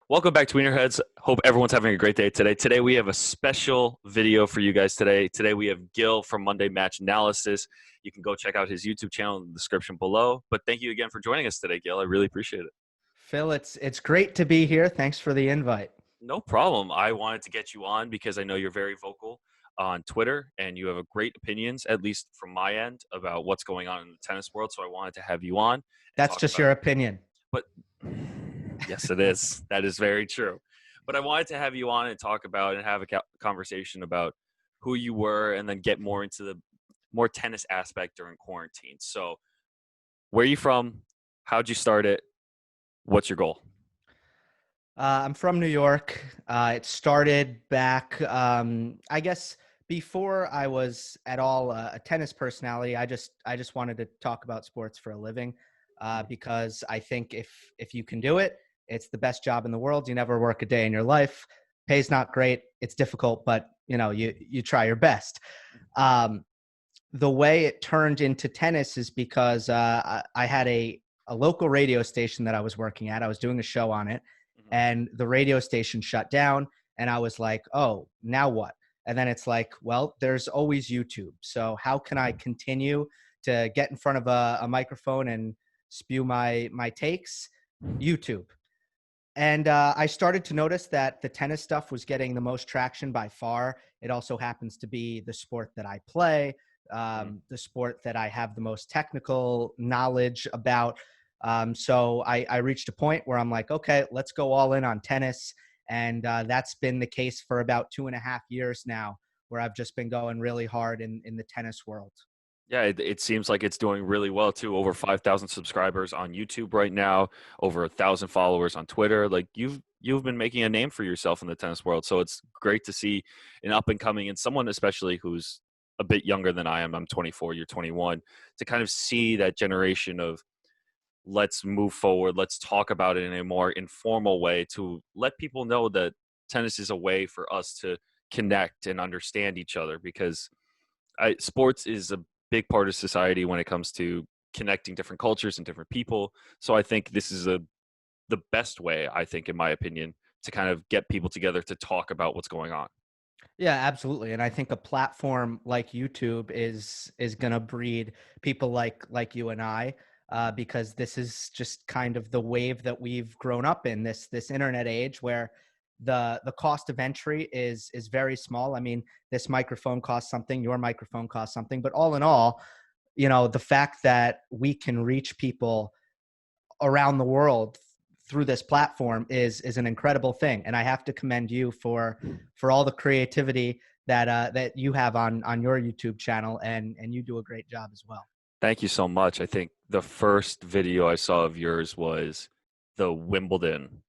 Welcome back, Tweener heads. Hope everyone's having a great day today. Today we have a special video for you guys today. Today we have Gill from Monday Match Analysis. You can go check out his YouTube channel in the description below. But thank you again for joining us today, Gill. I really appreciate it. Phil, it's great to be here. Thanks for the invite. No problem. I wanted to get you on because I know you're very vocal on Twitter and you have a great opinions, at least from my end, about what's going on in the tennis world. So I wanted to have you on and That's talk just about your it. opinion. But yes, it is. That is very true. But I wanted to have you on and talk about and have a conversation about who you were and then get more into the more tennis aspect during quarantine. So where are you from? How'd you start it? What's your goal? I'm from New York. It started back, I guess, before I was at all a tennis personality. I just wanted to talk about sports for a living because I think if you can do it, it's the best job in the world. You never work a day in your life. Pay's not great. It's difficult, but you try your best. The way it turned into tennis is because I had a local radio station that I was working at. I was doing a show on it, and the radio station shut down. And I was like, oh, now what? And then it's like, well, there's always YouTube. So how can I continue to get in front of a microphone and spew my takes? YouTube. And I started to notice that the tennis stuff was getting the most traction by far. It also happens to be the sport that I play, the sport that I have the most technical knowledge about. So I reached a point where I'm like, okay, let's go all in on tennis. And that's been the case for about 2.5 years now, where I've just been going really hard in the tennis world. Yeah, it seems like it's doing really well too. Over 5,000 subscribers on YouTube right now, over 1,000 followers on Twitter. Like you've been making a name for yourself in the tennis world. So it's great to see an up and coming and someone especially who's a bit younger than I am. I'm 24, you're 21, to kind of see that generation of let's move forward, let's talk about it in a more informal way to let people know that tennis is a way for us to connect and understand each other because sports is a big part of society when it comes to connecting different cultures and different people. So I think this is the best way, I think, in my opinion, to kind of get people together to talk about what's going on. Yeah, absolutely. And I think a platform like YouTube is going to breed people like you and I, because this is just kind of the wave that we've grown up in, this internet age where the cost of entry is very small. I mean, this microphone costs something, your microphone costs something, but all in all, the fact that we can reach people around the world through this platform is an incredible thing. And I have to commend you for all the creativity that you have on your YouTube channel, and you do a great job as well. Thank you so much. I think the first video I saw of yours was the Wimbledon,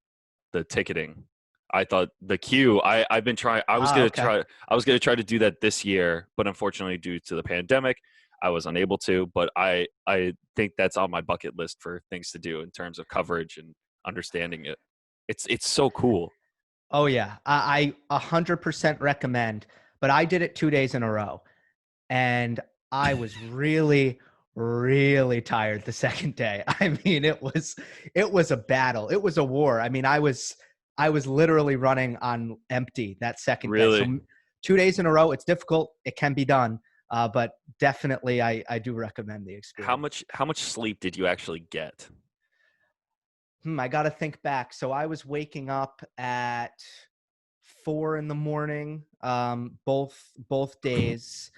the ticketing. I thought the queue. I've been trying. I was gonna Okay. try. I was gonna try to do that this year, but unfortunately, due to the pandemic, I was unable to. But I think that's on my bucket list for things to do in terms of coverage and understanding it. It's so cool. Oh yeah. I 100% recommend, but I did it 2 days in a row, and I was really, really tired the second day. I mean, it was a battle. It was a war. I mean, I was literally running on empty that second day. So Really. 2 days in a row, it's difficult. It can be done. But definitely I do recommend the How experience. much sleep did you actually get? I got to think back. So I was waking up at 4 in the morning, both days.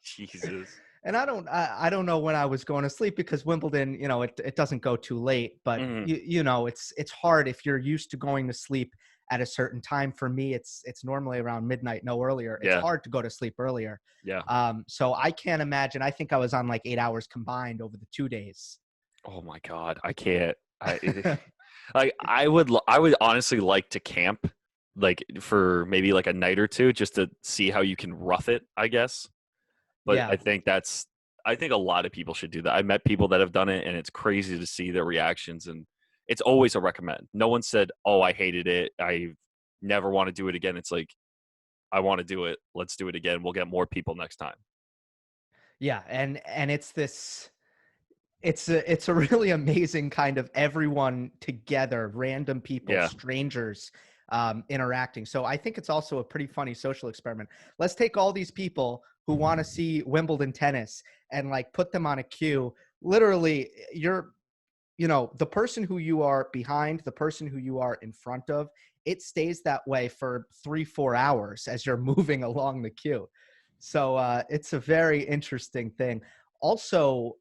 Jesus. And I don't know when I was going to sleep, because Wimbledon, it doesn't go too late, but Mhm. it's hard if you're used to going to sleep at a certain time. For me, it's normally around midnight, no earlier. It's Yeah. hard to go to sleep earlier. Yeah. So I can't imagine. I think I was on like 8 hours combined over the 2 days. Oh my God. I can't. Like I would honestly like to camp like for maybe like a night or two just to see how you can rough it, I guess. But Yeah. I think a lot of people should do that. I've met people that have done it and it's crazy to see their reactions, and it's always a recommend. No one said, "Oh, I hated it. I never want to do it again." It's like, "I want to do it. Let's do it again. We'll get more people next time." Yeah. And it's this. it's a really amazing kind of everyone together, random people, Yeah, strangers, interacting. So I think it's also a pretty funny social experiment. Let's take all these people who want to see Wimbledon tennis and like put them on a queue. Literally, the person who you are behind, the person who you are in front of, it stays that way for 3-4 hours as you're moving along the queue. So it's a very interesting thing. Also,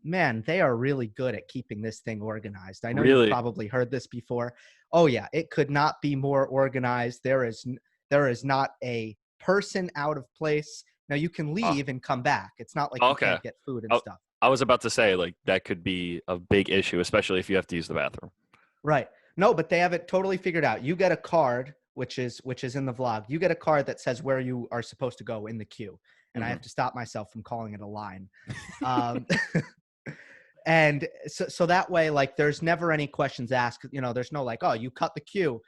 man, they are really good at keeping this thing organized. I know you've really. probably heard this before. Oh yeah, it could not be more organized. There is not a person out of place. Now you can Oh, leave and come back. It's not like you okay. can't get food and I, stuff. I was about to say like that could be a big issue, especially if you have to use the bathroom. Right. No, but they have it totally figured out. You get a card, which is in the vlog. You get a card that says where you are supposed to go in the queue, and I Hmm. have to stop myself from calling it a line. Um, and so that way, like, there's never any questions asked. There's no like, oh, you cut the queue.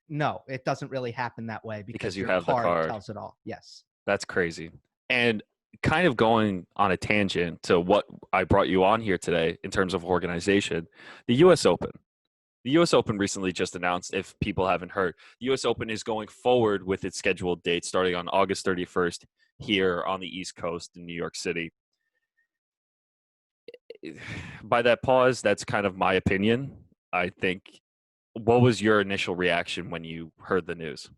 No, it doesn't really happen that way Because because you your have the card card. tells it all. Yes. That's crazy. And kind of going on a tangent to what I brought you on here today in terms of organization, the US Open. The US Open recently just announced, if people haven't heard, the US Open is going forward with its scheduled date starting on August 31st here on the East Coast in New York City. By that pause, that's kind of my opinion. I think, what was your initial reaction when you heard the news?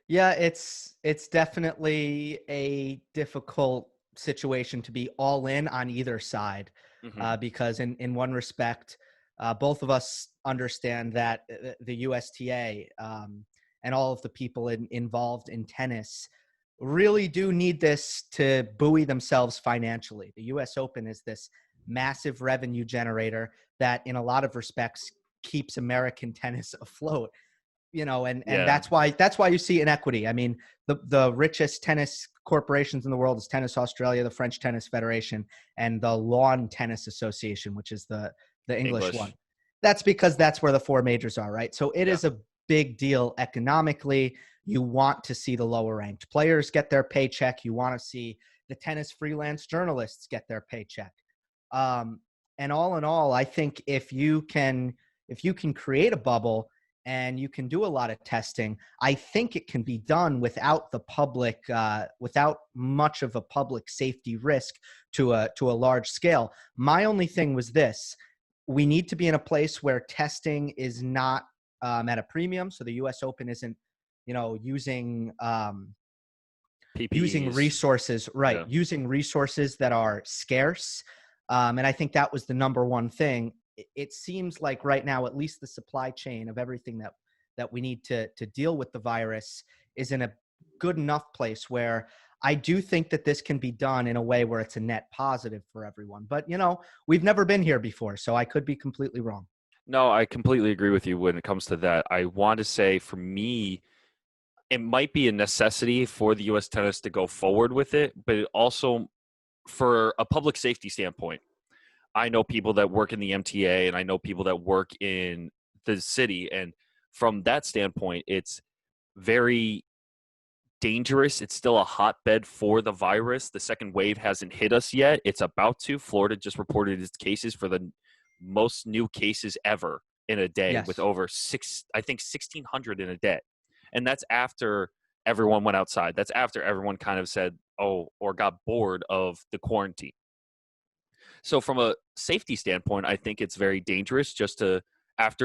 Yeah, it's definitely a difficult situation to be all in on either side, Hmm. because in one respect, both of us understand that the USTA, and all of the people involved in tennis really do need this to buoy themselves financially. The U.S. Open is this massive revenue generator that, in a lot of respects, keeps American tennis afloat. And Yeah, that's why you see inequity. I mean, the richest tennis corporations in the world is Tennis Australia, the French Tennis Federation, and the Lawn Tennis Association, which is the English one. English. That's because that's where the four majors are, right? So it Yeah, is a big deal economically. You want to see the lower ranked players get their paycheck. You want to see the tennis freelance journalists get their paycheck. Um, and all in all, I think if you can create a bubble and you can do a lot of testing, I think it can be done without the public, without much of a public safety risk to a large scale. My only thing was this: we need to be in a place where testing is not at a premium. So the U.S. Open isn't, using PPEs. resources, right? Yeah. Using resources that are scarce. And I think that was the number one thing. It seems like right now, at least the supply chain of everything that we need to deal with the virus is in a good enough place where I do think that this can be done in a way where it's a net positive for everyone. But we've never been here before, so I could be completely wrong. No, I completely agree with you when it comes to that. I want to say for me, it might be a necessity for the US tennis to go forward with it, but it also, for a public safety standpoint, I know people that work in the MTA and I know people that work in the city. And from that standpoint, it's very dangerous. It's still a hotbed for the virus. The second wave hasn't hit us yet. It's about to. Florida just reported its cases for the most new cases ever in a day, with Yes. over 1,600 in a day. And that's after everyone went outside. That's after everyone kind of said, oh, or got bored of the quarantine. So from a safety standpoint, I think it's very dangerous just to,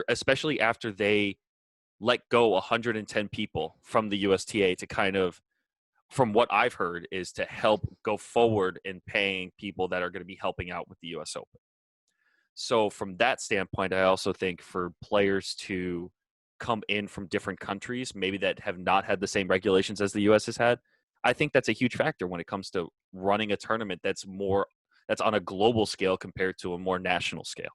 especially after they let go 110 people from the USTA to kind of, from what I've heard, is to help go forward in paying people that are going to be helping out with the US Open. So from that standpoint, I also think for players to come in from different countries, maybe that have not had the same regulations as the US has had, I think that's a huge factor when it comes to running a tournament that's on a global scale compared to a more national scale.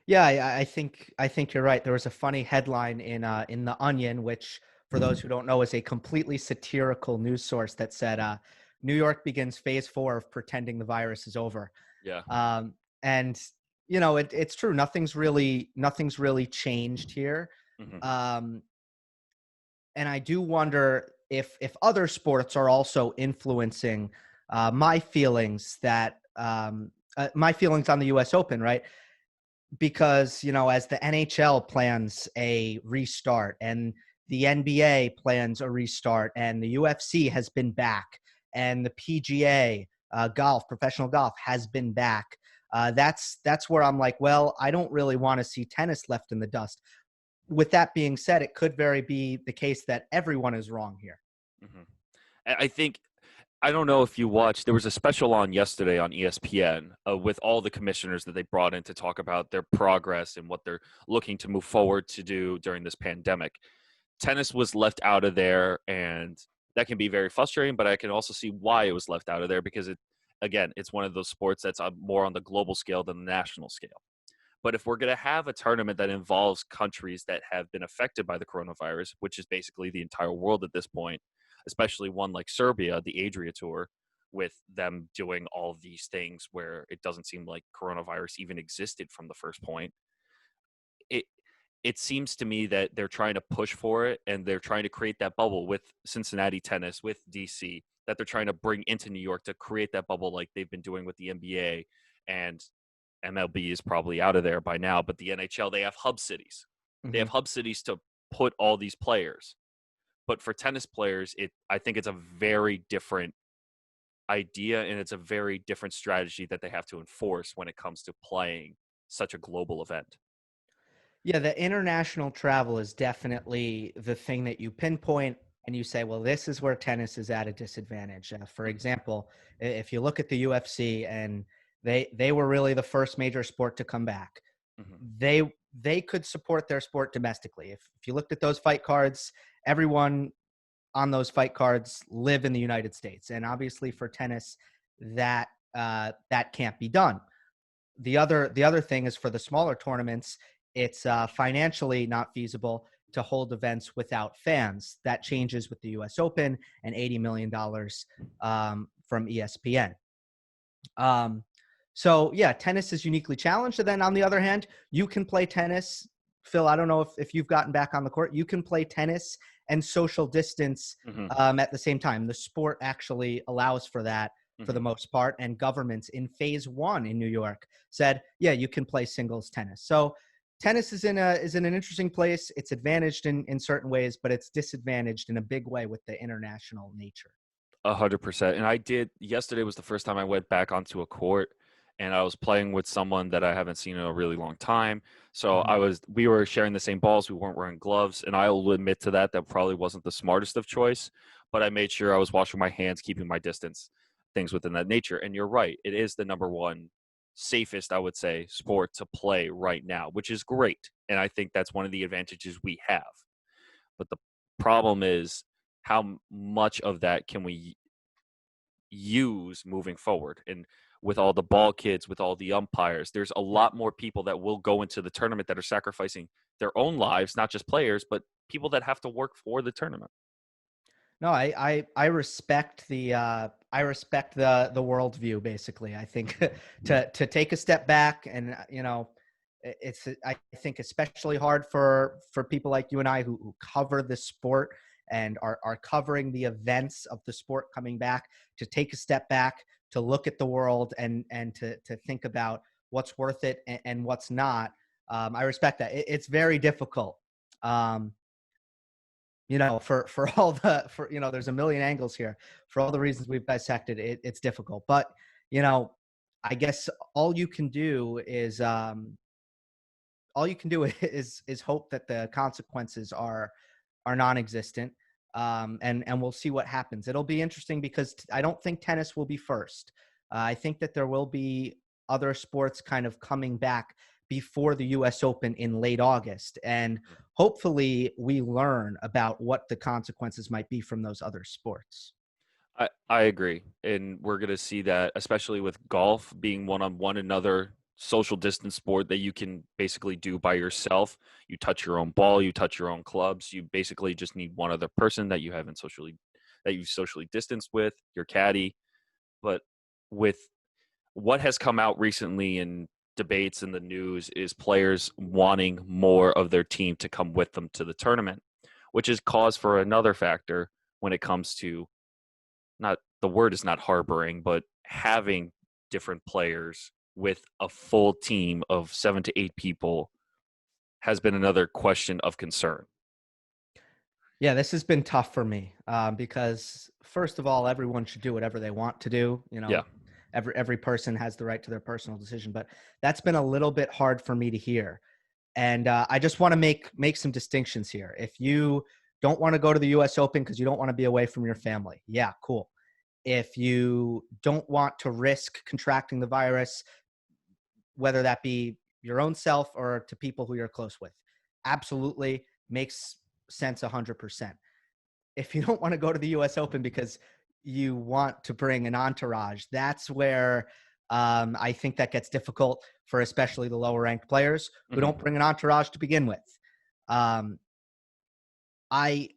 Yeah, I think you're right. There was a funny headline in the Onion, which, for those who don't know, is a completely satirical news source that said, New York begins phase 4 of pretending the virus is over. Yeah. And it's true. Nothing's really changed here. Hmm. Um, and I do wonder if other sports are also influencing my feelings that my feelings on the U.S. Open, right? Because, as the NHL plans a restart and the NBA plans a restart and the UFC has been back and the PGA, golf, professional golf has been back. That's where I'm like, well, I don't really want to see tennis left in the dust. With that being said, it could very be the case that everyone is wrong here. Hmm. I think I don't know if you watched. There was a special on yesterday on ESPN with all the commissioners that they brought in to talk about their progress and what they're looking to move forward to do during this pandemic. Tennis was left out of there, and that can be very frustrating. But I can also see why it was left out of there because it's one of those sports that's more on the global scale than the national scale. But if we're going to have a tournament that involves countries that have been affected by the coronavirus, which is basically the entire world at this point, especially one like Serbia, the Adria Tour, with them doing all of these things where it doesn't seem like coronavirus even existed from the first point, it it seems to me that they're trying to push for it and they're trying to create that bubble with Cincinnati tennis, with DC, that they're trying to bring into New York to create that bubble like they've been doing with the NBA. And MLB is probably out of there by now, but the NHL, they have hub cities. They Mm-hmm. have hub cities to put all these players. But for tennis players, I think it's a very different idea and it's a very different strategy that they have to enforce when it comes to playing such a global event. Yeah, the international travel is definitely the thing that you pinpoint and you say, well, this is where tennis is at a disadvantage. For Mhm, example, if you look at the UFC and they were really the first major sport to come back, mhm, they could support their sport domestically. If you looked at those fight cards, everyone on those fight cards live in the United States, and obviously for tennis, that can't be done. The other thing is for the smaller tournaments, it's financially not feasible to hold events without fans. That changes with the U.S. Open and $80 million from ESPN. Um, so yeah, tennis is uniquely challenged. And then on the other hand, you can play tennis. Phil, I don't know if you've gotten back on the court. You can play tennis and social distance mhm, at the same time. The sport actually allows for that for the mhm. most part. And governments in phase one in New York said, yeah, you can play singles tennis. So tennis is in an interesting place. It's advantaged in certain ways, but it's disadvantaged in a big way with the international nature. 100%. And I did, yesterday was the first time I went back onto a court and I was playing with someone that I haven't seen in a really long time. So Mhm. we were sharing the same balls. We weren't wearing gloves. And I'll admit to that, that probably wasn't the smartest of choice, but I made sure I was washing my hands, keeping my distance, things within that nature. And you're right. It is the number one safest, I would say, sport to play right now, which is great. And I think that's one of the advantages we have. But the problem is, how much of that can we use moving forward? And with all the ball kids, with all the umpires, there's a Right. lot more people that will go into the tournament that are sacrificing their own lives, not just players, but people that have to work for the tournament. No, I respect the worldview. Basically, I think to take a step back and it's I think especially hard for people like you and I who cover the sport and are covering the events of the sport coming back, to take a step back, to look at the world and to think about what's worth it and what's not. I respect that. It's very difficult. Um, for all for there's a million angles here. For all the reasons we've dissected, it's difficult. But you know, I guess all you can do is hope that the consequences are non-existent. And we'll see what happens. It'll be interesting because I don't think tennis will be first. I think that there will be other sports kind of coming back before the U.S. Open in late August, and hopefully we learn about what the consequences might be from those other sports. I agree. And we're going to see that, especially with golf being one on one, another social distance sport that you can basically do by yourself. You touch your own ball, you touch your own clubs. You basically just need one other person that you've socially distanced with, your caddy. But with what has come out recently in debates in the news is players wanting more of their team to come with them to the tournament, which is cause for another factor when it comes to, not, the word is not harboring, but having different players with a full team of 7 to 8 people has been another question of concern. Yeah, this has been tough for me because first of all, everyone should do whatever they want to do. You Yeah. know, every person has the right to their personal decision, but that's been a little bit hard for me to hear. And I just want to make some distinctions here. If you don't want to go to the U.S. Open because you don't want to be away from your family, yeah, cool. If you don't want to risk contracting the virus, whether that be your own self or to people who you're close with, absolutely makes sense 100%. If you don't want to go to the US Open because you want to bring an entourage, that's where I think that gets difficult for especially the lower ranked players who Mm-hmm. don't bring an entourage to begin with. Um, I,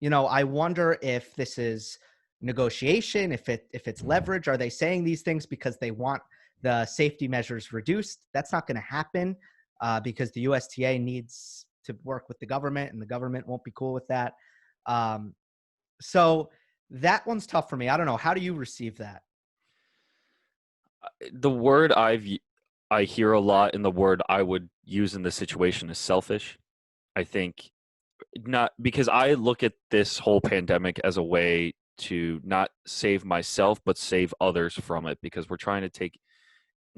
I wonder if this is negotiation, if it's leverage. Are they saying these things because they want the safety measures reduced? That's not going to happen because the USTA needs to work with the government, and the government won't be cool with that. Um, so that one's tough for me. I don't know. How do you receive that? The word I hear a lot, and the word I would use in this situation is selfish. I think not, because I look at this whole pandemic as a way to not save myself but save others from it, because we're trying to take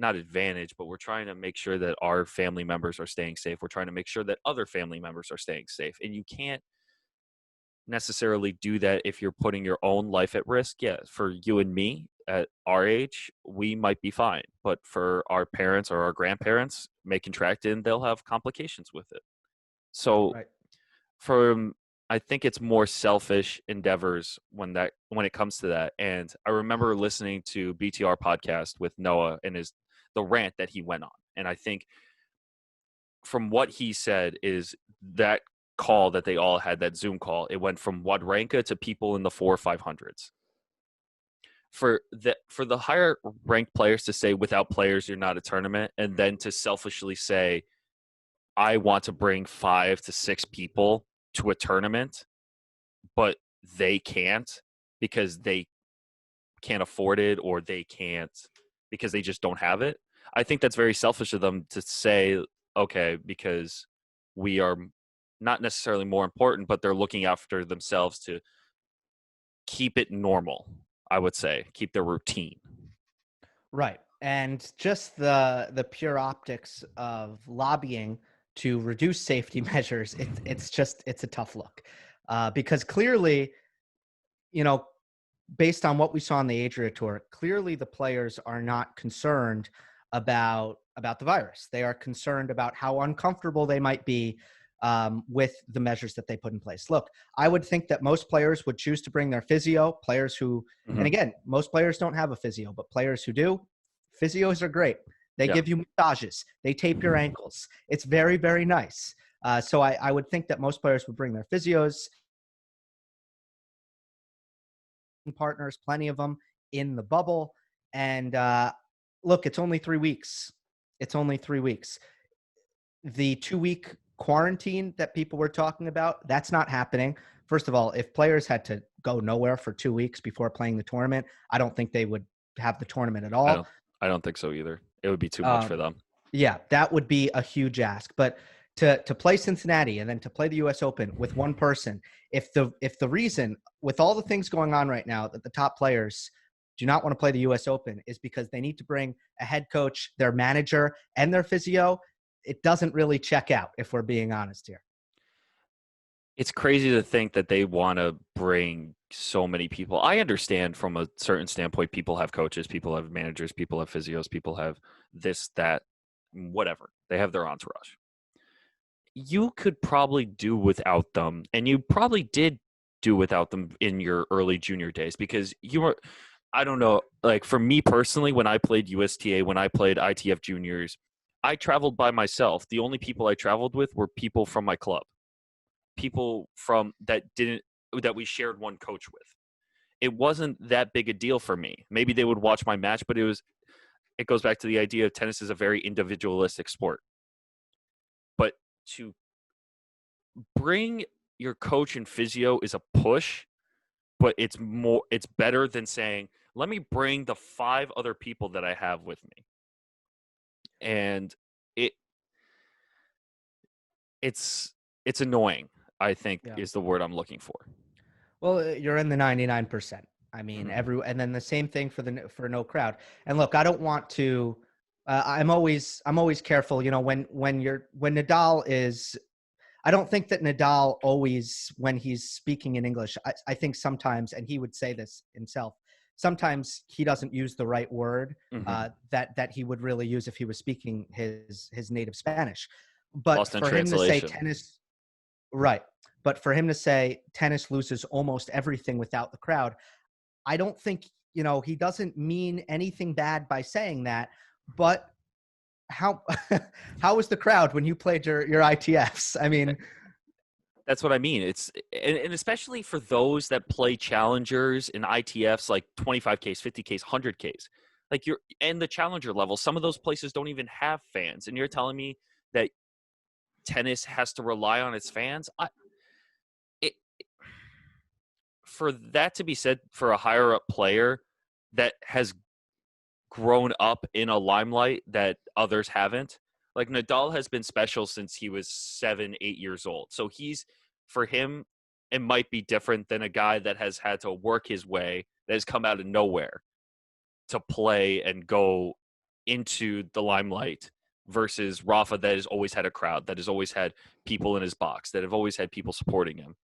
not advantage, but we're trying to make sure that our family members are staying safe. We're trying to make sure that other family members are staying safe. And you can't necessarily do that if you're putting your own life at risk. Yeah, for you and me at our age, we might be fine. But for our parents or our grandparents, may contract it and they'll have complications with it. So Right. from I think it's more selfish endeavors when it comes to that. And I remember listening to BTR podcast with Noah and the rant that he went on. And I think from what he said is that call that they all had, that Zoom call, it went from Wawrinka to people in the 4 or 500s. For the higher ranked players to say without players you're not a tournament, and then to selfishly say I want to bring 5 to 6 people to a tournament, but they can't because they can't afford it, or they can't because they just don't have it. I think that's very selfish of them to say, okay, because we are not necessarily more important, but they're looking after themselves to keep it normal, I would say, keep their routine. Right. And just the pure optics of lobbying to reduce safety measures, it's a tough look because clearly, you know, based on what we saw on the Adria Tour, clearly the players are not concerned about the virus. They are concerned about how uncomfortable they might be with the measures that they put in place. Look, I would think that most players would choose to bring their physio. Players who, and Mm-hmm. again, most players don't have a physio, but players who do, physios are great. They Yeah. give you massages. They tape your ankles. It's very, very nice. So I would think that most players would bring their physios, partners, plenty of them in the bubble. And look, it's only 3 weeks. It's only 3 weeks. The 2 week quarantine that people were talking about, that's not happening. First of all, if players had to go nowhere for 2 weeks before playing the tournament, I don't think they would have the tournament at I all. don't I don't think so either. It would be too much for Um, them. yeah, that would be a huge ask. But to play Cincinnati and then to play the U.S. Open with one person, if the reason with all the things going on right now that the top players do not want to play the U.S. Open is because they need to bring a head coach, their manager, and their physio, it doesn't really check out if we're being honest here. It's crazy to think that they want to bring so many people. I understand from a certain standpoint, people have coaches, people have managers, people have physios, people have this, that, whatever. They have their entourage. You could probably do without them, and you probably did do without them in your early junior days, because you were, I don't know, like for me personally, when I played USTA, when I played ITF juniors, I traveled by myself. The only people I traveled with were people from my club, people from that we shared one coach with. It wasn't that big a deal for me. Maybe they would watch my match, but it goes back to the idea of tennis is a very individualistic sport. But to bring your coach and physio is a push, but it's better than saying, let me bring the 5 other people that I have with me. and it it's it's annoying, I think, Yeah. is the word I'm looking for. Well, you're in the 99%. I mean, Mhm. and then the same thing for for no crowd. And look, I don't want to. I'm always careful. You know, when Nadal is. I don't think that Nadal always, when he's speaking in English, I think sometimes, and he would say this himself, sometimes he doesn't use the right word Mhm. that he would really use if he was speaking his native Spanish. But Lost in for him to say translation. tennis, right? But for him to say tennis loses almost everything without the crowd, I don't think, he doesn't mean anything bad by saying that. But how how was the crowd when you played your ITFs? I mean, That's what I mean. And especially for those that play challengers in ITFs like 25Ks, 50Ks, 100Ks. Like you're and the challenger level, some of those places don't even have fans. And you're telling me that tennis has to rely on its fans? It, for that to be said for a higher up player that has grown up in a limelight that others haven't. Like Nadal has been special since he was 7, 8 years old. So for him, it might be different than a guy that has had to work his way, that has come out of nowhere to play and go into the limelight versus Rafa that has always had a crowd, that has always had people in his box, that have always had people supporting him.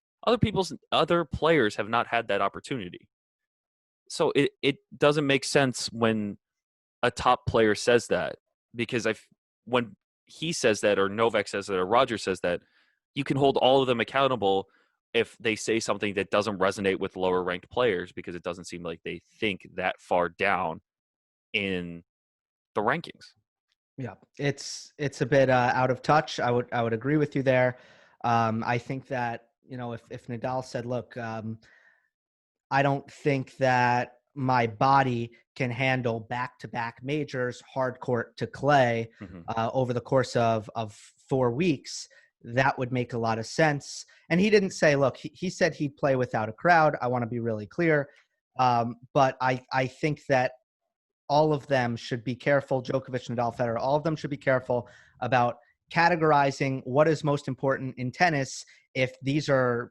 Other players have not had that opportunity. So it doesn't make sense when a top player says that because when he says that or Novak says that or Roger says that, you can hold all of them accountable if they say something that doesn't resonate with lower ranked players because it doesn't seem like they think that far down in the rankings. yeah, it's a bit out of touch. I would agree with you there. I think that if Nadal said, "Look, I don't think that my body can handle back-to-back majors, hard court to clay, Mm-hmm. over the course of 4 weeks," that would make a lot of sense. And he didn't say, "Look," he said he'd play without a crowd. I want to be really clear, but I think that all of them should be careful. Djokovic, Nadal, Federer, all of them should be careful about categorizing what is most important in tennis if these are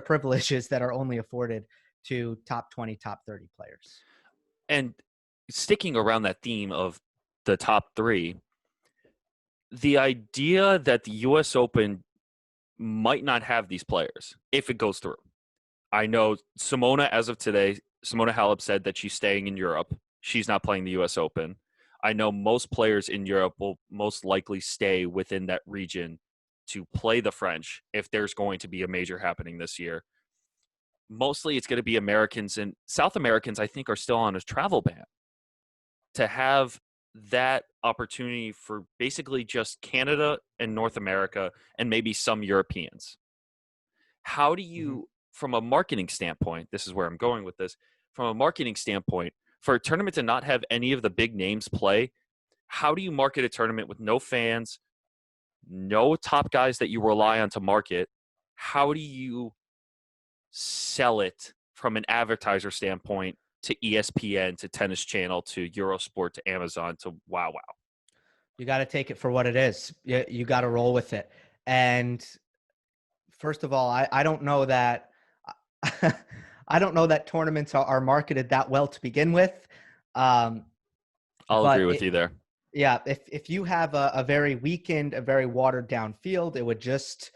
privileges that are only afforded to top 20, top 30 players. And sticking around that theme of the top three, the idea that the U.S. Open might not have these players if it goes through. I know Simona, as of today, Simona Halep said that she's staying in Europe. She's not playing the U.S. Open. I know most players in Europe will most likely stay within that region to play the French if there's going to be a major happening this year. Mostly it's going to be Americans and South Americans, I think, are still on a travel ban. To have that opportunity for basically just Canada and North America and maybe some Europeans. How do Mm-hmm. you, from a marketing standpoint, this is where I'm going with this, from a marketing standpoint, for a tournament to not have any of the big names play, how do you market a tournament with no fans, no top guys that you rely on to market? How do you sell it from an advertiser standpoint to ESPN, to Tennis Channel, to Eurosport, to Amazon, to Wow Wow? You got to take it for what it is. You got to roll with it. And first of all, I don't know that I don't know that tournaments are marketed that well to begin with. Um, I'll agree but with you there. yeah, if you have a very weakened, a very watered down field, it just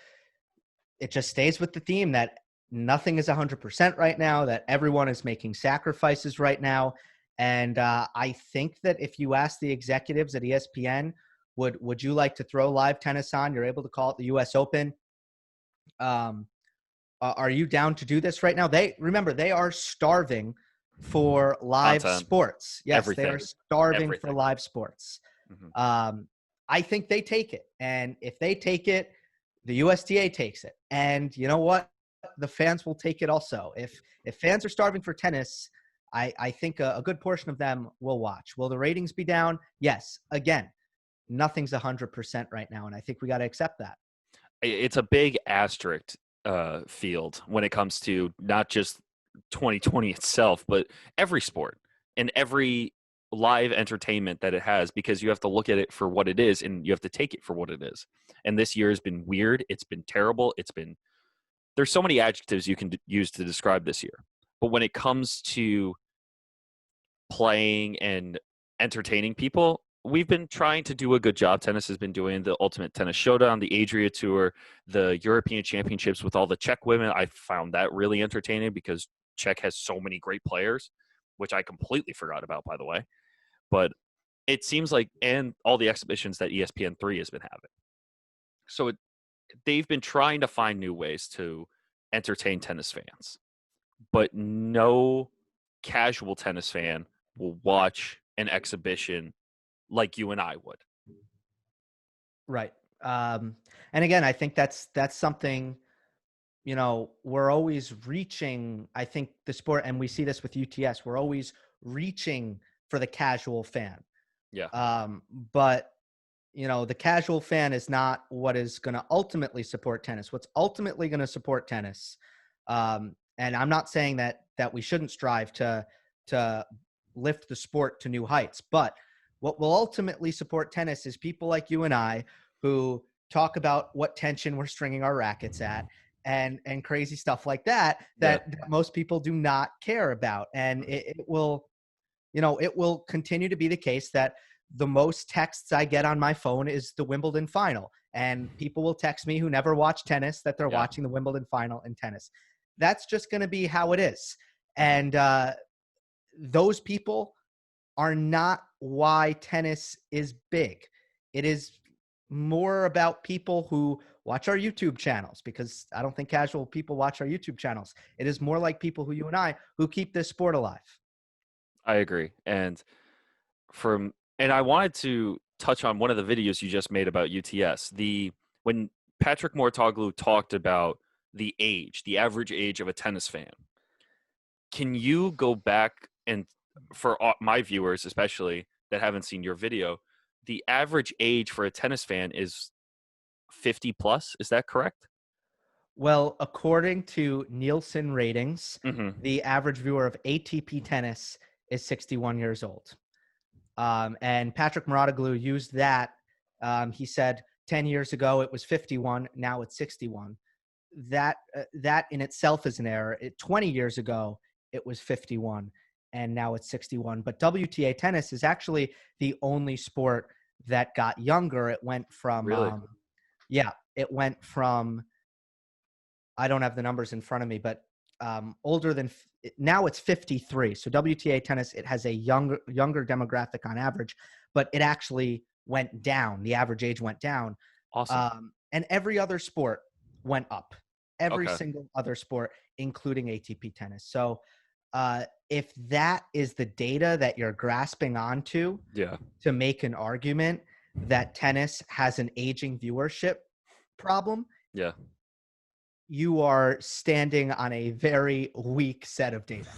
stays with the theme that nothing is 100% right now, that everyone is making sacrifices right now. And I think that if you ask the executives at ESPN, would you like to throw live tennis on? You're able to call it the US Open. Um, are you down to do this right now? They are starving for live Content, sports. Yes, they are everything, starving for everything. live sports. Mhm. I think they take it. And if they take it, the USTA takes it. And you know what? The fans will take it also. If fans are starving for tennis, I think a good portion of them will watch. Will the ratings be down? Yes. Again, nothing's 100% right now. And I think we got to accept that. It's a big asterisk field when it comes to not just 2020 itself, but every sport and every live entertainment that it has, because you have to look at it for what it is and you have to take it for what it is. And this year has been weird. It's been terrible. There's so many adjectives you can use to describe this year. But when it comes to playing and entertaining people, we've been trying to do a good job. Tennis has been doing the Ultimate Tennis Showdown, the Adria Tour, the European Championships with all the Czech women. I found that really entertaining because Czech has so many great players, which I completely forgot about, by the way. But it seems like, and all the exhibitions that ESPN3 has been having. So they've been trying to find new ways to entertain tennis fans, but no casual tennis fan will watch an exhibition like you and I would. Right. And again, I think that's something, we're always reaching, I think the sport, and we see this with UTS, we're always reaching for the casual fan. Yeah. But the casual fan is not what is going to ultimately support tennis. What's ultimately going to support tennis, and I'm not saying that we shouldn't strive to lift the sport to new heights, but what will ultimately support tennis is people like you and I who talk about what tension we're stringing our rackets at and crazy stuff like that most people do not care about. And it will continue to be the case that the most texts I get on my phone is the Wimbledon final. And people will text me who never watch tennis that they're watching the Wimbledon final in tennis. That's just going to be how it is. And those people are not why tennis is big. It is more about people who watch our YouTube channels, because I don't think casual people watch our YouTube channels. It is more like people who you and I who keep this sport alive. I agree. And I wanted to touch on one of the videos you just made about UTS. When Patrick Mouratoglou talked about the average age of a tennis fan. Can you go back and, for my viewers especially that haven't seen your video, the average age for a tennis fan is 50 plus? Is that correct? Well, according to Nielsen ratings, Mm-hmm. the average viewer of ATP tennis is 61 years old. And Patrick Mouratoglou used that. He said 10 years ago it was 51, now it's 61. That in itself is an error. 20 years ago it was 51, and now it's 61. But WTA tennis is actually the only sport that got younger. It went from Really? it went from, I don't have the numbers in front of me, but older than now it's 53. So WTA tennis, it has a younger demographic on average, but it actually went down. The average age went down. Awesome. And every other sport went up. Every Okay. single other sport, including ATP tennis. So if that is the data that you're grasping onto to make an argument that tennis has an aging viewership problem, Yeah. you are standing on a very weak set of data.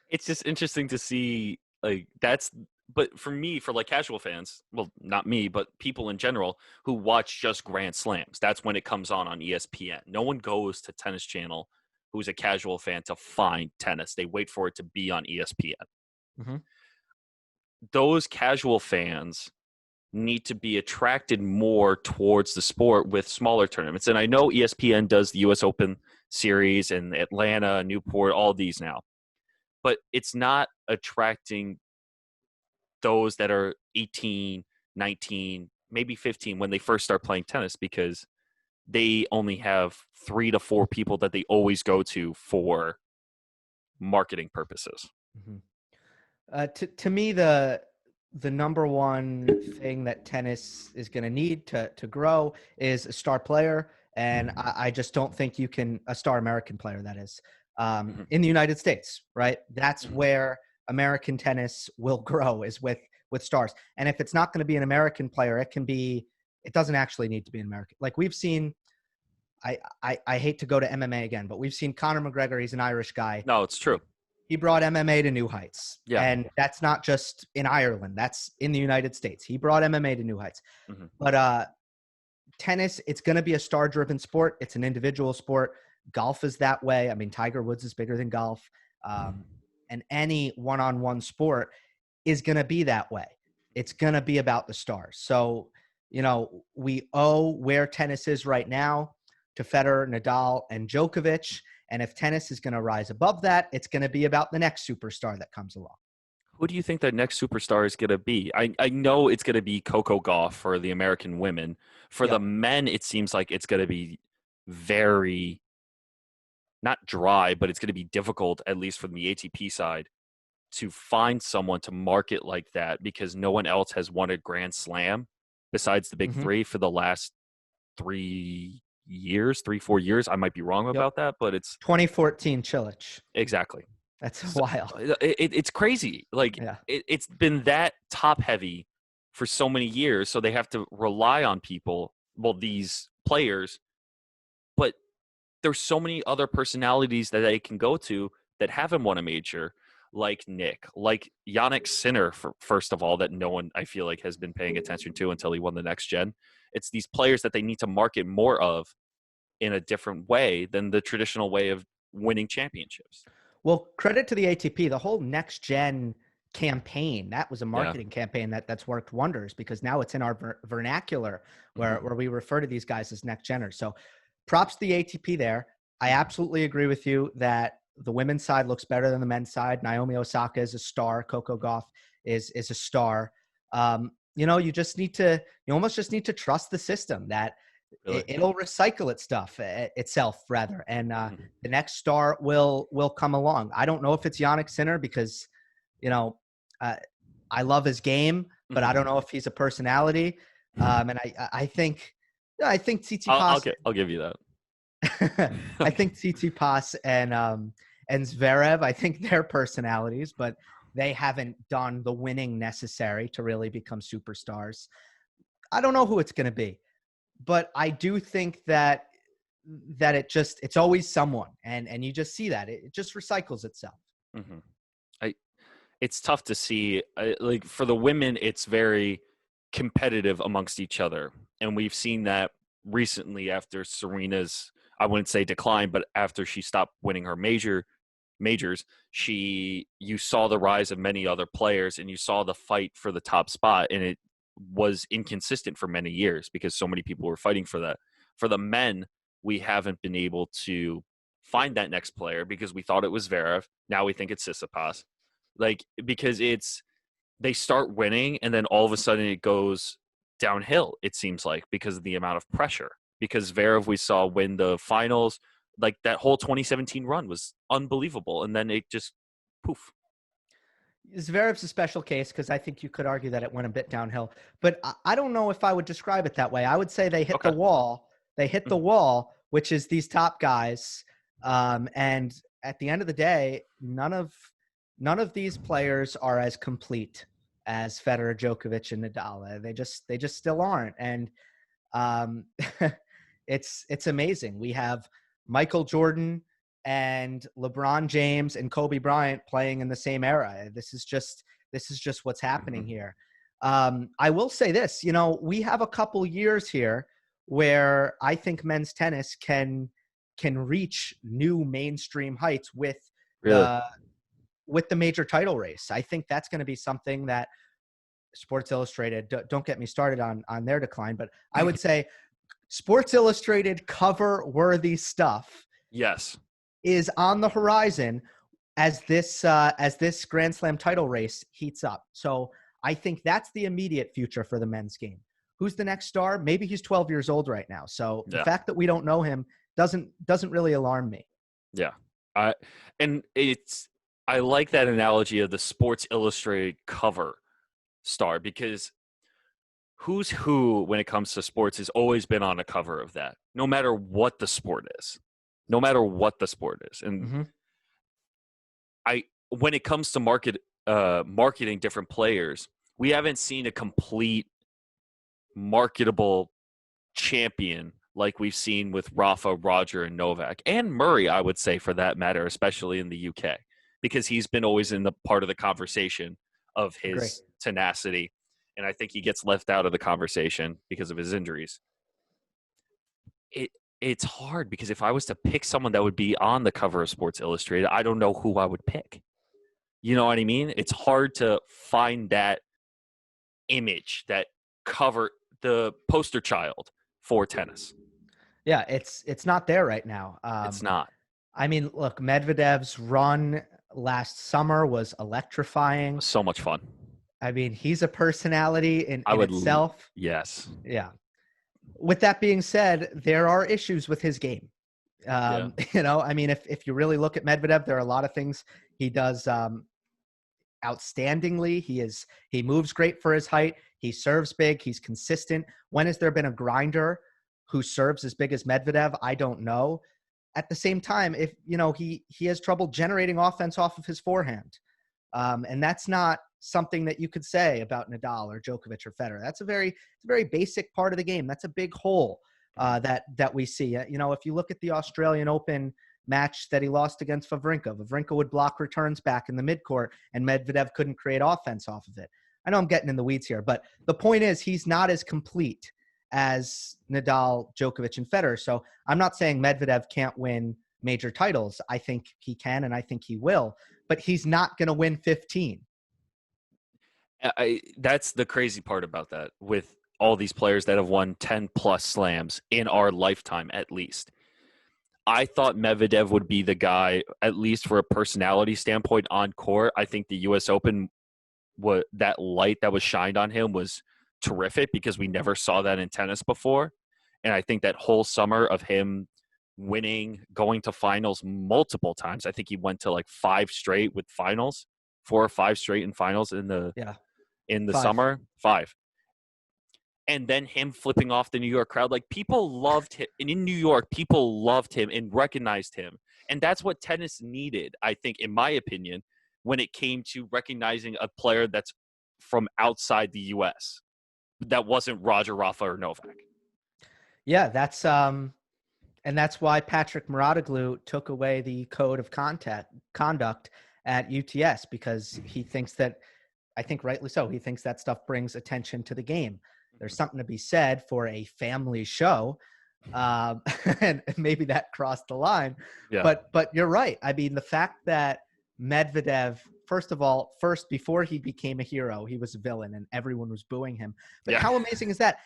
It's just interesting to see, but for me, for like casual fans, well, not me, but people in general who watch just Grand Slams, that's when it comes on ESPN. No one goes to Tennis Channel who's a casual fan to find tennis. They wait for it to be on ESPN. Mm-hmm. Those casual fans need to be attracted more towards the sport with smaller tournaments. And I know ESPN does the US Open series and Atlanta, Newport, all these now. But it's not attracting those that are 18, 19, maybe 15 when they first start playing tennis, because they only have 3 to 4 people that they always go to for marketing purposes. Mm-hmm. To me, the number one thing that tennis is going to need to grow is a star player. And I just don't think you can, a star American player, that is, in the United States, right? That's where American tennis will grow, is with stars. And if it's not going to be an American player, it doesn't actually need to be an American. Like we've seen, I hate to go to MMA again, but we've seen Conor McGregor. He's an Irish guy. No, it's true. He brought MMA to new heights. Yeah. And that's not just in Ireland. That's in the United States. He brought MMA to new heights. Mm-hmm. But tennis, it's going to be a star-driven sport. It's an individual sport. Golf is that way. I mean, Tiger Woods is bigger than golf. and any one-on-one sport is going to be that way. It's going to be about the stars. So, we owe where tennis is right now to Federer, Nadal, and Djokovic. And if tennis is going to rise above that, it's going to be about the next superstar that comes along. Who do you think that next superstar is going to be? I know it's going to be Coco Gauff for the American women. For the Yep. men, it seems like it's going to be very, not dry, but it's going to be difficult, at least from the ATP side, to find someone to market like that because no one else has won a Grand Slam besides the big Mm-hmm. three for the last 3 years, 4 years. I might be wrong Yep. about that, but it's 2014 Chilich. exactly. That's a So, while. it's crazy. Like Yeah. it's been that top heavy for so many years, so they have to rely on people. Well, these players, but there's so many other personalities that they can go to that haven't won a major, like Nick, like Yonex Sinner, first of all, that no one I feel like has been paying attention to until he won the next gen. It's these players that they need to market more of in a different way than the traditional way of winning championships. Well, credit to the ATP. The whole next gen campaign, that was a Yeah. marketing campaign that's worked wonders because now it's in our vernacular where we refer to these guys as next geners. So props to the ATP there. I absolutely agree with you that the women's side looks better than the men's side. Naomi Osaka is a star. Coco Gauff is a star. You almost just need to trust the system that Really. it'll recycle itself rather. And the next star will come along. I don't know if it's Yannick Sinner because, I love his game, but I don't know if he's a personality. And I think Tsitsipas. I'll give you that. I think Tsitsipas and Zverev, I think they're personalities, but they haven't done the winning necessary to really become superstars. I don't know who it's going to be, but I do think that it's always someone, and you just see that it just recycles itself. Mm-hmm. It's tough to see. Like for the women, it's very competitive amongst each other, and we've seen that recently after Serena's, I wouldn't say decline, but after she stopped winning her majors, you saw the rise of many other players, and you saw the fight for the top spot, and it was inconsistent for many years because so many people were fighting for that. For the men, we haven't been able to find that next player because we thought it was Zverev. Now we think it's Tsitsipas. Like, because they start winning and then all of a sudden it goes downhill, it seems like, because of the amount of pressure. Because Zverev, we saw win the finals, like that whole 2017 run was unbelievable. And then it just poof. Zverev's a special case because I think you could argue that it went a bit downhill, but I don't know if I would describe it that way. I would say they hit the wall. They hit the wall, which is these top guys. And at the end of the day, none of these players are as complete as Federer, Djokovic, and Nadal. They just still aren't. And it's amazing. We have Michael Jordan and LeBron James and Kobe Bryant playing in the same era. This is just what's happening here. I will say this, we have a couple years here where I think men's tennis can reach new mainstream heights with the major title race. I think that's going to be something that Sports Illustrated, don't get me started on their decline, but I would say Sports Illustrated cover worthy stuff. Yes. Is on the horizon as this Grand Slam title race heats up. So I think that's the immediate future for the men's game. Who's the next star? Maybe he's 12 years old right now. So the fact that we don't know him doesn't really alarm me. Yeah. I like that analogy of the Sports Illustrated cover star, because who's who when it comes to sports has always been on a cover of that, no matter what the sport is. And when it comes to marketing different players, we haven't seen a complete marketable champion like we've seen with Rafa, Roger, and Novak, and Murray, I would say, for that matter, especially in the UK, because he's been always in the part of the conversation of his tenacity, and I think he gets left out of the conversation because of his injuries. It's hard because if I was to pick someone that would be on the cover of Sports Illustrated, I don't know who I would pick. You know what I mean? It's hard to find that image, that cover, the poster child for tennis. Yeah, it's not there right now. It's not. I mean, look, Medvedev's run last summer was electrifying. So much fun. I mean, he's a personality I in would, itself. yes. Yeah. With that being said, there are issues with his game. Yeah. I mean, if you really look at Medvedev, there are a lot of things he does outstandingly. He moves great for his height. He serves big. He's consistent. When has there been a grinder who serves as big as Medvedev? I don't know. At the same time, if he has trouble generating offense off of his forehand, and that's not something that you could say about Nadal or Djokovic or Federer. That's a very basic part of the game. That's a big hole that we see. If you look at the Australian Open match that he lost against Wawrinka would block returns back in the midcourt, and Medvedev couldn't create offense off of it. I know I'm getting in the weeds here, but the point is he's not as complete as Nadal, Djokovic, and Federer. So I'm not saying Medvedev can't win major titles. I think he can, and I think he will, but he's not going to win 15. That's the crazy part about that, with all these players that have won 10 plus slams in our lifetime, at least. I thought Medvedev would be the guy, at least for a personality standpoint on court. I think the U.S. Open, that light that was shined on him was terrific, because we never saw that in tennis before. And I think that whole summer of him winning, going to finals multiple times. I think he went to like 5 straight with finals, 4 or 5 straight in finals in the Five. summer. 5. And then him flipping off the New York crowd. Like, people loved him. And in New York, people loved him and recognized him. And that's what tennis needed, I think, in my opinion, when it came to recognizing a player that's from outside the U.S. that wasn't Roger, Rafa, or Novak. Yeah, and that's why Patrick Mouratoglou took away the code of conduct at UTS, because he thinks that, I think rightly so, he thinks that stuff brings attention to the game. There's something to be said for a family show, and maybe that crossed the line. Yeah. But you're right. I mean, the fact that Medvedev, first before he became a hero, he was a villain and everyone was booing him. But how amazing is that?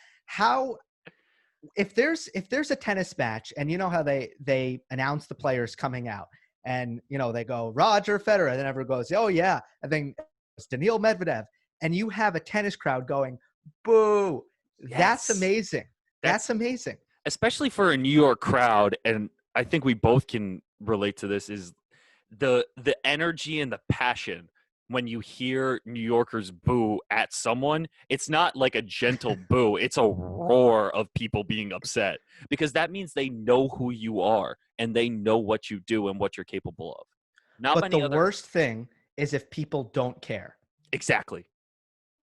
If there's a tennis match, and you know how they announce the players coming out, and they go Roger Federer, and then everyone goes, oh yeah, and then it's Daniil Medvedev, and you have a tennis crowd going boo. Yes. That's amazing. That's amazing. Especially for a New York crowd, and I think we both can relate to this, is the energy and the passion when you hear New Yorkers boo at someone. It's not like a gentle boo. It's a roar of people being upset, because that means they know who you are and they know what you do and what you're capable of. But the worst thing is if people don't care. Exactly.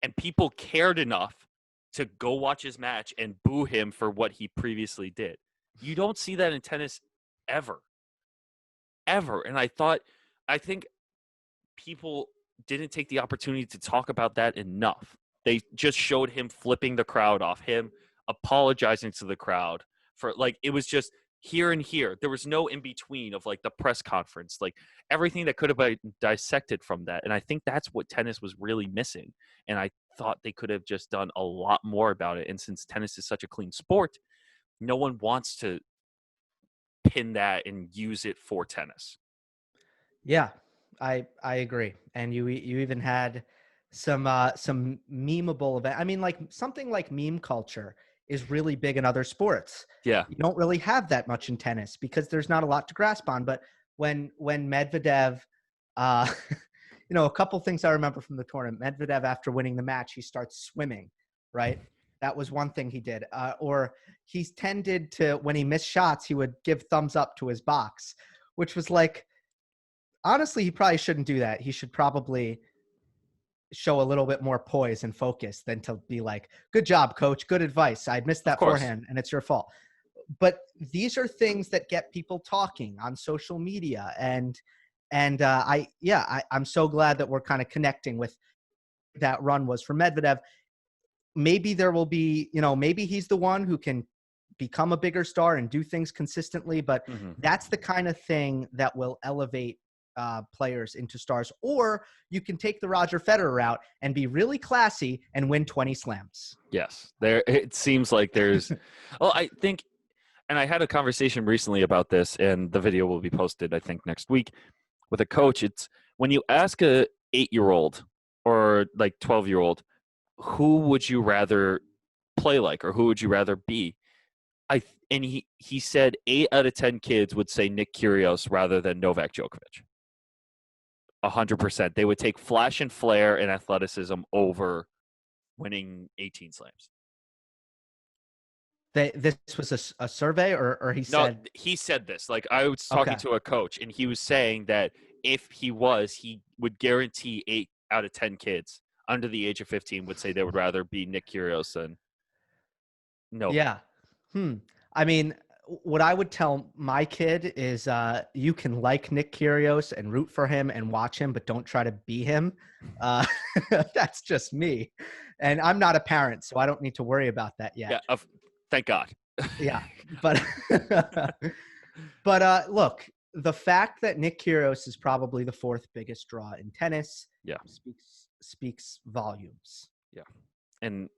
And people cared enough to go watch his match and boo him for what he previously did. You don't see that in tennis ever. Ever. And I think people didn't take the opportunity to talk about that enough. They just showed him flipping the crowd off, him apologizing to the crowd for, like, it was just here and here. There was no in between of like the press conference, like everything that could have been dissected from that. And I think that's what tennis was really missing. And I thought they could have just done a lot more about it. And since tennis is such a clean sport, no one wants to pin that and use it for tennis. Yeah, I agree. And you even had some memeable event. I mean, like something like meme culture is really big in other sports. Yeah. You don't really have that much in tennis because there's not a lot to grasp on. But when Medvedev, a couple things I remember from the tournament, Medvedev, after winning the match, he starts swimming, right? That was one thing he did. Or he's tended to, when he missed shots, he would give thumbs up to his box, which was like, honestly, he probably shouldn't do that. He should probably show a little bit more poise and focus than to be like, good job, coach. Good advice. I missed that forehand and it's your fault. But these are things that get people talking on social media. And I'm so glad that we're kind of connecting with that run was for Medvedev. Maybe there will be, maybe he's the one who can become a bigger star and do things consistently, but that's the kind of thing that will elevate players into stars, or you can take the Roger Federer route and be really classy and win 20 slams. Yes, there. It seems like there's. Well, I think, and I had a conversation recently about this, and the video will be posted, I think, next week with a coach. It's when you ask a 8-year-old or like 12-year-old, who would you rather play like, or who would you rather be? And he said 8 out of 10 kids would say Nick Kyrgios rather than Novak Djokovic. 100%. They would take flash and flair and athleticism over winning 18 slams. This was a survey, or he No, said? he said this. Like, I was talking to a coach, and he was saying that if he would guarantee 8 out of 10 kids under the age of 15 would say they would rather be Nick Kyrgios than Novak. Yeah. I mean, what I would tell my kid is you can like Nick Kyrgios and root for him and watch him, but don't try to be him. That's just me. And I'm not a parent, so I don't need to worry about that yet. Yeah, thank God. Yeah. But but look, the fact that Nick Kyrgios is probably the 4th biggest draw in tennis speaks volumes. Yeah. And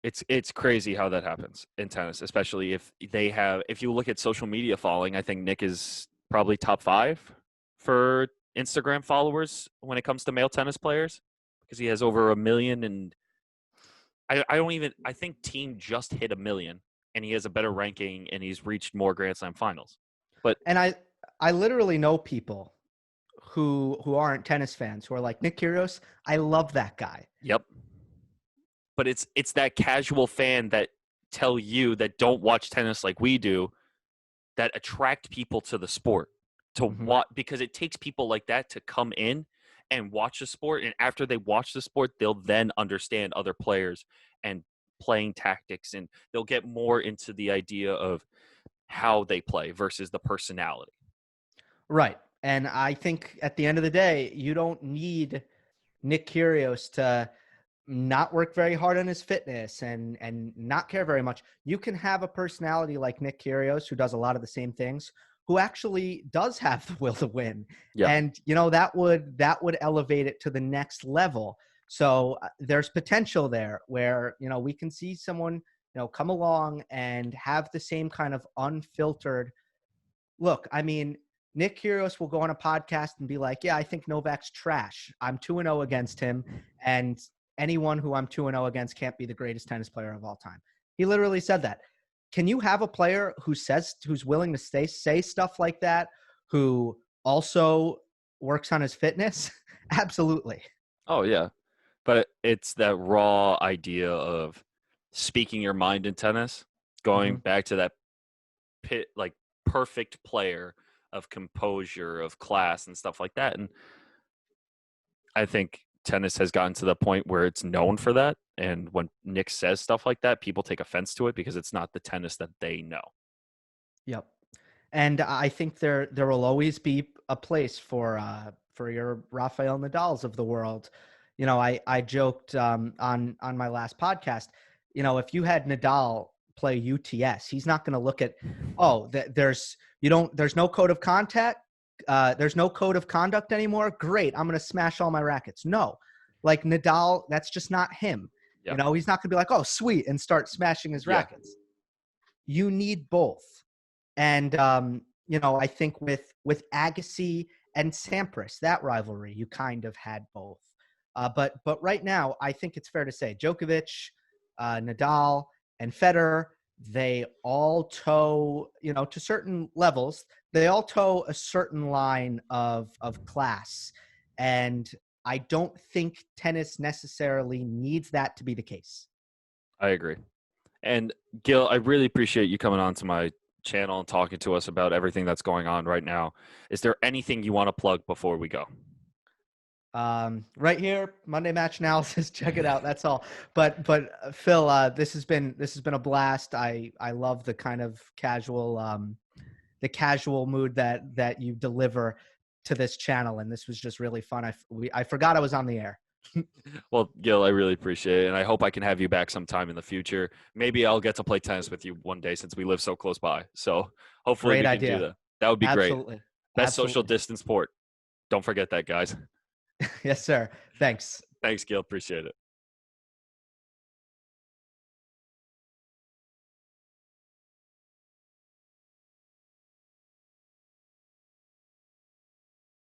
it's crazy how that happens in tennis, especially if you look at social media following, I think Nick is probably top 5 for Instagram followers when it comes to male tennis players, because he has over 1 million, and I think Team just hit 1 million, and he has a better ranking, and he's reached more Grand Slam finals. And I literally know people who aren't tennis fans who are like, Nick Kyrgios, I love that guy. Yep. But it's that casual fan that tell you that don't watch tennis like we do, that attract people to the sport to watch, because it takes people like that to come in and watch the sport, and after they watch the sport, they'll then understand other players and playing tactics, and they'll get more into the idea of how they play versus the personality. Right. And I think at the end of the day, you don't need Nick Kyrgios to not work very hard on his fitness and not care very much. You can have a personality like Nick Kyrgios, who does a lot of the same things, who actually does have the will to win. Yeah. And, that would elevate it to the next level. So there's potential there where, we can see someone, come along and have the same kind of unfiltered look. I mean, Nick Kyrgios will go on a podcast and be like, yeah, I think Novak's trash. I'm 2-0 against him. And anyone who I'm 2-0 against can't be the greatest tennis player of all time. He literally said that. Can you have a player who's willing to say stuff like that, who also works on his fitness? Absolutely. Oh, yeah. But it's that raw idea of speaking your mind in tennis, going back to that perfect player of composure, of class, and stuff like that. And I think tennis has gotten to the point where it's known for that. And when Nick says stuff like that, people take offense to it because it's not the tennis that they know. Yep. And I think there will always be a place for your Rafael Nadals of the world. I joked on my last podcast, if you had Nadal play UTS, he's not going to look at, there's no code of contact. There's no code of conduct anymore. Great. I'm going to smash all my rackets. No, like Nadal, that's just not him. Yep. He's not going to be like, oh, sweet, and start smashing his rackets. You need both. And, I think with Agassi and Sampras, that rivalry, you kind of had both. But right now, I think it's fair to say Djokovic, Nadal, and Federer, they all toe, to certain levels, they all toe a certain line of class. And I don't think tennis necessarily needs that to be the case. I agree. And Gill, I really appreciate you coming on to my channel and talking to us about everything that's going on right now. Is there anything you want to plug before we go? Right here, Monday Match Analysis. Check it out. That's all. But Phil, this has been a blast. I love the kind of casual mood that you deliver to this channel, and this was just really fun. I forgot I was on the air. Well, Gill, I really appreciate it, and I hope I can have you back sometime in the future. Maybe I'll get to play tennis with you one day since we live so close by. So hopefully we can do that. That would be great. Absolutely. Best social Absolutely. distance port. Don't forget that, guys. Yes, sir. Thanks. Thanks, Gil. Appreciate it.